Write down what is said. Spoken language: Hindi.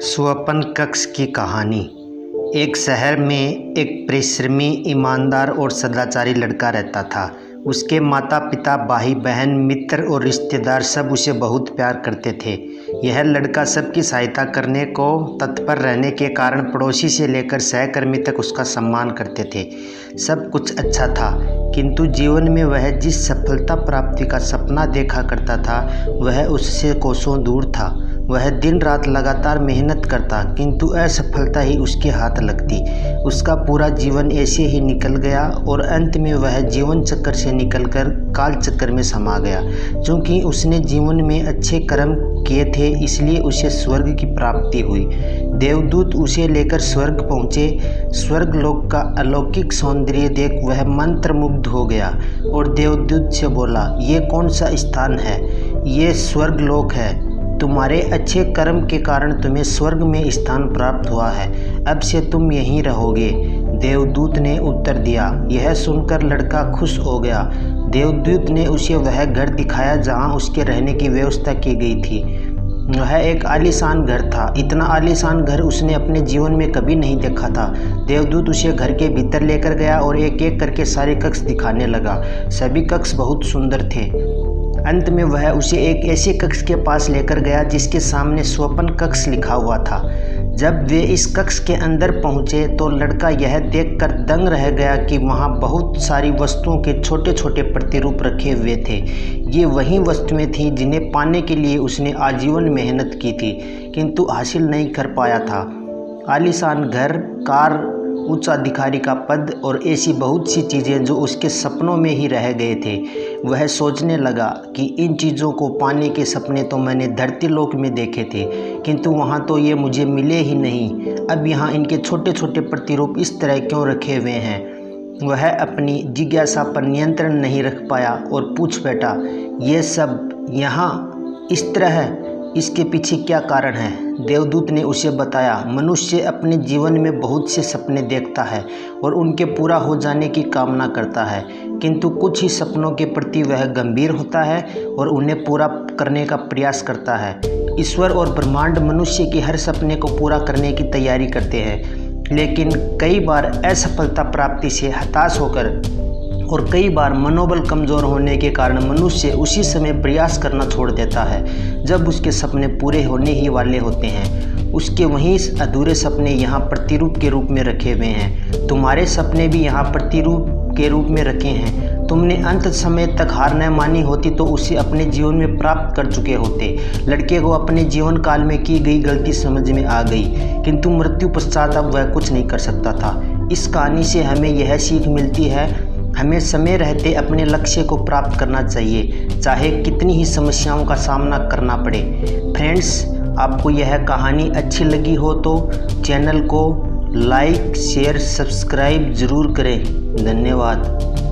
स्वपन कक्ष की कहानी। एक शहर में एक परिश्रमी, ईमानदार और सदाचारी लड़का रहता था। उसके माता पिता, भाई बहन, मित्र और रिश्तेदार सब उसे बहुत प्यार करते थे। यह लड़का सबकी सहायता करने को तत्पर रहने के कारण पड़ोसी से लेकर सहकर्मी तक उसका सम्मान करते थे। सब कुछ अच्छा था, किंतु जीवन में वह जिस सफलता प्राप्ति का सपना देखा करता था वह उससे कोसों दूर था। वह दिन रात लगातार मेहनत करता, किंतु असफलता ही उसके हाथ लगती। उसका पूरा जीवन ऐसे ही निकल गया और अंत में वह जीवन चक्कर से निकलकर काल चक्कर में समा गया। क्योंकि उसने जीवन में अच्छे कर्म किए थे, इसलिए उसे स्वर्ग की प्राप्ति हुई। देवदूत उसे लेकर स्वर्ग पहुँचे। स्वर्ग लोक का अलौकिक सौंदर्य देख वह मंत्रमुग्ध हो गया और देवदूत से बोला, ये कौन सा स्थान है? ये स्वर्ग लोक है। तुम्हारे अच्छे कर्म के कारण तुम्हें स्वर्ग में स्थान प्राप्त हुआ है। अब से तुम यहीं रहोगे। देवदूत ने उत्तर दिया। यह सुनकर लड़का खुश हो गया। देवदूत ने उसे वह घर दिखाया जहां उसके रहने की व्यवस्था की गई थी। वह एक आलीशान घर था। इतना आलीशान घर उसने अपने जीवन में कभी नहीं देखा था। देवदूत उसे घर के भीतर लेकर गया और एक एक करके सारे कक्ष दिखाने लगा। सभी कक्ष बहुत सुंदर थे। अंत में वह उसे एक ऐसे कक्ष के पास लेकर गया जिसके सामने स्वपन कक्ष लिखा हुआ था। जब वे इस कक्ष के अंदर पहुंचे तो लड़का यह देखकर दंग रह गया कि वहां बहुत सारी वस्तुओं के छोटे छोटे प्रतिरूप रखे हुए थे। ये वही वस्तुएं थीं जिन्हें पाने के लिए उसने आजीवन मेहनत की थी, किंतु हासिल नहीं कर पाया था। आलीशान घर, कार, उच्च अधिकारी का पद और ऐसी बहुत सी चीज़ें जो उसके सपनों में ही रह गए थे। वह सोचने लगा कि इन चीज़ों को पाने के सपने तो मैंने धरती लोक में देखे थे, किंतु वहाँ तो ये मुझे मिले ही नहीं। अब यहाँ इनके छोटे छोटे प्रतिरूप इस तरह क्यों रखे हुए हैं? वह अपनी जिज्ञासा पर नियंत्रण नहीं रख पाया और पूछ बैठा, ये सब यहाँ इस तरह है, इसके पीछे क्या कारण है? देवदूत ने उसे बताया, मनुष्य अपने जीवन में बहुत से सपने देखता है और उनके पूरा हो जाने की कामना करता है, किंतु कुछ ही सपनों के प्रति वह गंभीर होता है और उन्हें पूरा करने का प्रयास करता है। ईश्वर और ब्रह्मांड मनुष्य के हर सपने को पूरा करने की तैयारी करते हैं, लेकिन कई बार असफलता प्राप्ति से हताश होकर और कई बार मनोबल कमज़ोर होने के कारण मनुष्य उसी समय प्रयास करना छोड़ देता है जब उसके सपने पूरे होने ही वाले होते हैं। उसके वहीं अधूरे सपने यहाँ प्रतिरूप के रूप में रखे हुए हैं। तुम्हारे सपने भी यहाँ प्रतिरूप के रूप में रखे हैं। तुमने अंत समय तक हार न मानी होती तो उसे अपने जीवन में प्राप्त कर चुके होते। लड़के को अपने जीवन काल में की गई गलती समझ में आ गई, किंतु मृत्यु पश्चात अब वह कुछ नहीं कर सकता था। इस कहानी से हमें यह सीख मिलती है, हमें समय रहते अपने लक्ष्य को प्राप्त करना चाहिए, चाहे कितनी ही समस्याओं का सामना करना पड़े। फ्रेंड्स, आपको यह कहानी अच्छी लगी हो तो चैनल को लाइक, शेयर, सब्सक्राइब ज़रूर करें। धन्यवाद।